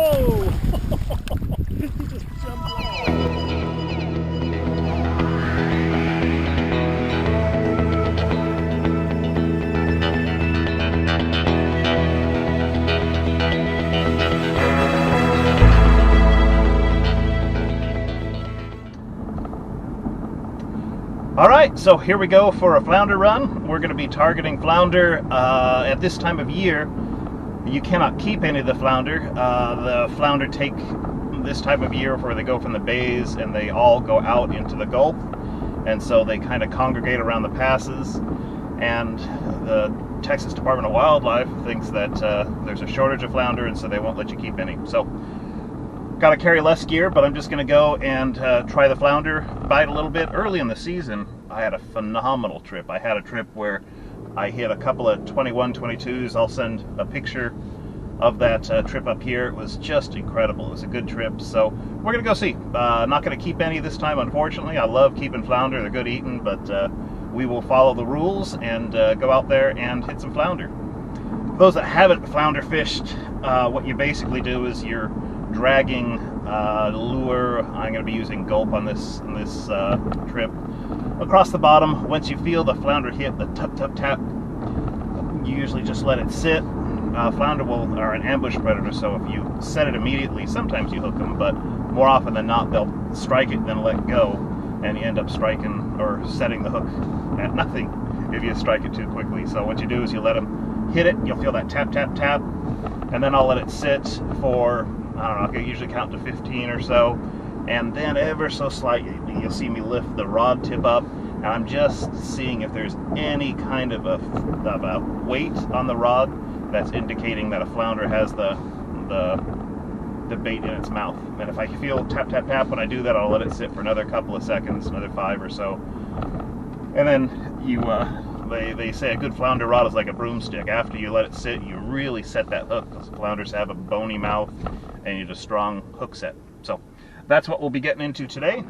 Oh! He just jumped off. Alright, so here we go for a flounder run. We're going to be targeting flounder at this time of year. You cannot keep any of the flounder. The flounder take this time of year where they go from the bays and they all go out into the Gulp. And so they kind of congregate around the passes. And the Texas Department of Wildlife thinks that there's a shortage of flounder, and so they won't let you keep any. So got to carry less gear, but I'm just going to go and try the flounder bite a little bit. Early in the season, I had a phenomenal trip. I had a trip where I hit a couple of 21, 22s. I'll send a picture of that trip up here. It was just incredible. It was a good trip. So we're going to go see. Not going to keep any this time, unfortunately. I love keeping flounder. They're good eating, but we will follow the rules and go out there and hit some flounder. For those that haven't flounder fished, what you basically do is you're dragging lure. I'm going to be using Gulp on this trip. Across the bottom, once you feel the flounder hit the tap tap tap, you usually just let it sit. Flounder are an ambush predator, so if you set it immediately, sometimes you hook them, but more often than not, they'll strike it, then let go, and you end up striking or setting the hook at nothing if you strike it too quickly. So what you do is you let them hit it. You'll feel that tap tap tap, and then I'll let it sit for, I don't know, I usually count to 15 or so, and then ever so slightly you'll see me lift the rod tip up, and I'm just seeing if there's any kind of a weight on the rod that's indicating that a flounder has the bait in its mouth. And if I feel tap tap tap when I do that, I'll let it sit for another couple of seconds, another 5 or so, and then you they say a good flounder rod is like a broomstick. After you let it sit, you really set that hook, because flounders have a bony mouth and you need a strong hook set. So that's what we'll be getting into today.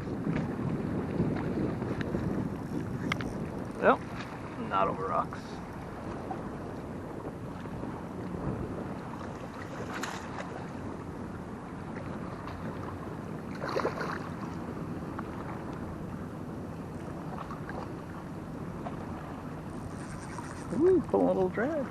Well, not over rocks. Ooh, pulling a little drag.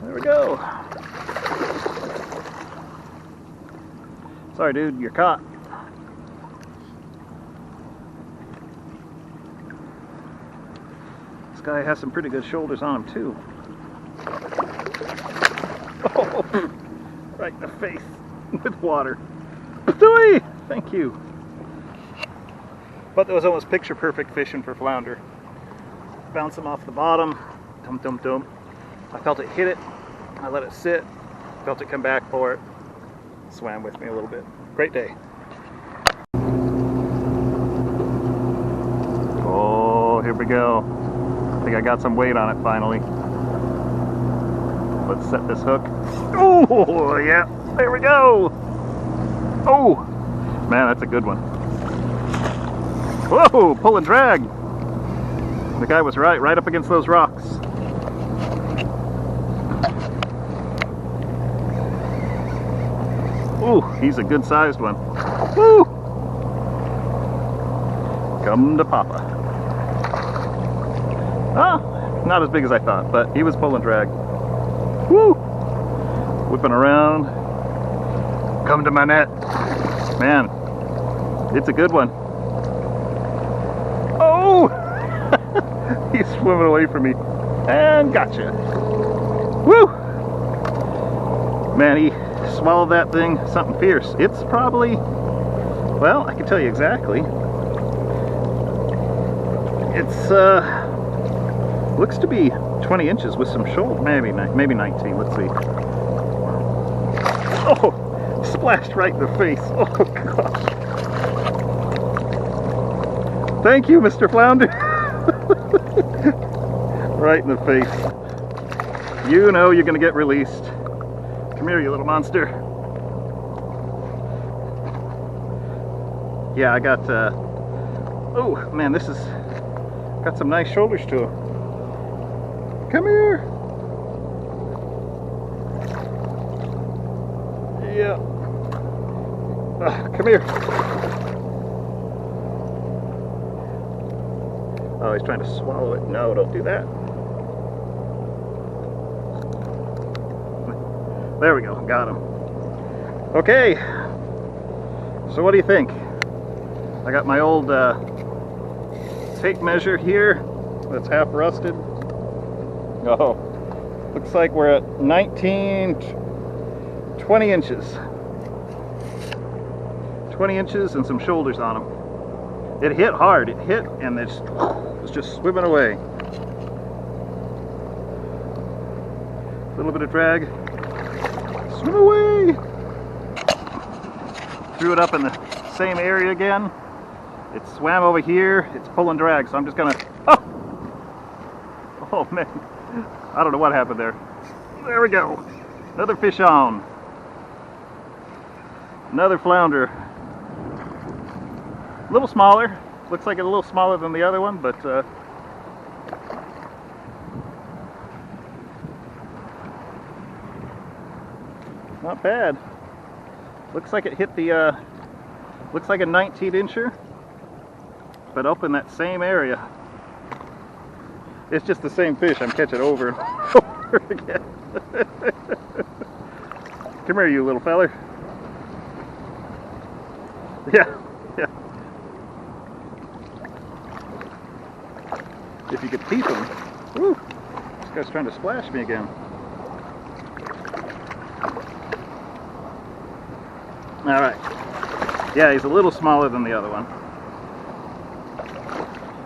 There we go. Sorry, dude, you're caught. This guy has some pretty good shoulders on him, too. Oh, right in the face with water. Thank you. But that was almost picture perfect fishing for flounder. Bounce them off the bottom. Dum dum dum. I felt it hit it. I let it sit. Felt it come back for it. Swam with me a little bit. Great day. Oh, here we go. I think I got some weight on it finally. Let's set this hook. Oh, yeah. There we go. Oh, man, that's a good one. Whoa, pull and drag. The guy was right up against those rocks. Ooh, he's a good sized one. Woo! Come to Papa. Ah, not as big as I thought, but he was pull and drag. Woo! Whipping around. Come to my net. Man, it's a good one. Oh! He's swimming away from me. And gotcha. Woo! Man, he swallowed that thing something fierce. It's probably, well, I can tell you exactly. It's looks to be 20 inches with some shoulder, maybe 19. Let's see. Oh, splashed right in the face. Oh gosh. Thank you, Mr. Flounder. Right in the face. You know you're gonna get released. Come here, you little monster. Yeah, I got, oh man, this is, got some nice shoulders to him. Come here. Yeah. Come here. Oh, he's trying to swallow it. No, don't do that. There we go, got him. Okay, so what do you think? I got my old tape measure here that's half rusted. Oh, looks like we're at 20 inches. 20 inches and some shoulders on them. It hit hard, it hit and it was just swimming away. A little bit of drag. Swim away! Threw it up in the same area again. It swam over here. It's pulling drag, so I'm just gonna... Oh man. I don't know what happened there. There we go. Another fish on. Another flounder. A little smaller. Looks like it's a little smaller than the other one, but... not bad. Looks like it hit the, looks like a 19-incher, but up in that same area. It's just the same fish I'm catching over and over again. Come here, you little feller. Yeah, yeah. If you could keep him. Woo! This guy's trying to splash me again. Alright. Yeah, he's a little smaller than the other one.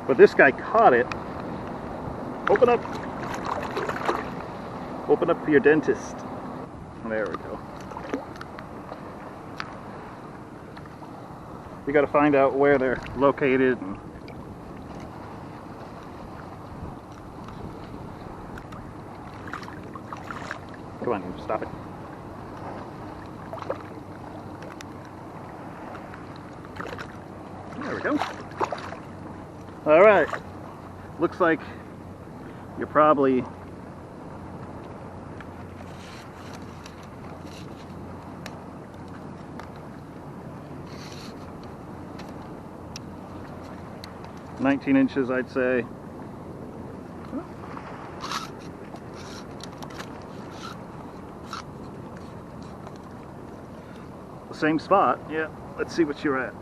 But this guy caught it. Open up. Open up for your dentist. There we go. You gotta find out where they're located. And come on, stop it. There we go. All right. Looks like you're probably (19 inches), I'd say. The same spot. Yeah. Let's see what you're at.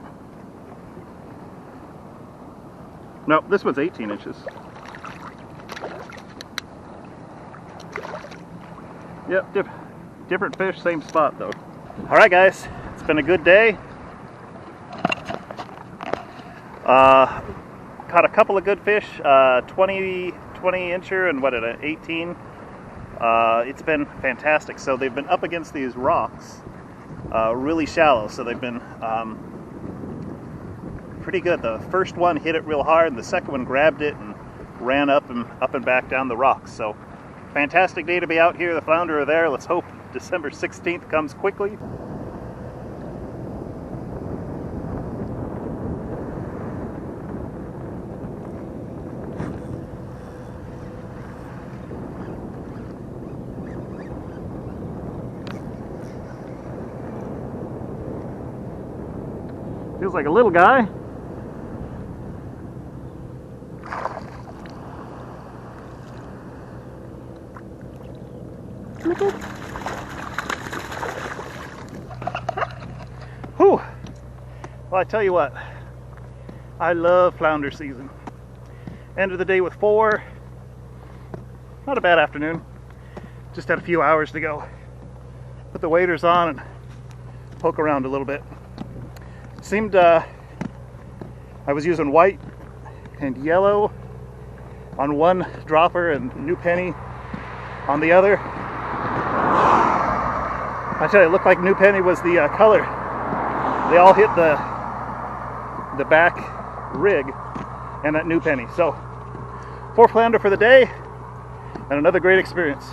No, this one's 18 inches. Yep, different fish, same spot though. All right, guys, it's been a good day. Caught a couple of good fish, 20 incher and what, an 18. It's been fantastic. So they've been up against these rocks, really shallow. So they've been pretty good. The first one hit it real hard, and the second one grabbed it and ran up and back down the rocks. So fantastic day to be out here. The flounder are there. Let's hope December 16th comes quickly. Feels like a little guy. Whew. Well, I tell you what, I love flounder season. End of the day with 4. Not a bad afternoon. Just had a few hours to go. Put the waders on and poke around a little bit. Seemed I was using white and yellow on one dropper and new penny on the other. I tell you, it looked like new penny was the color. They all hit the back rig and that new penny. So 4 flounder for the day and another great experience.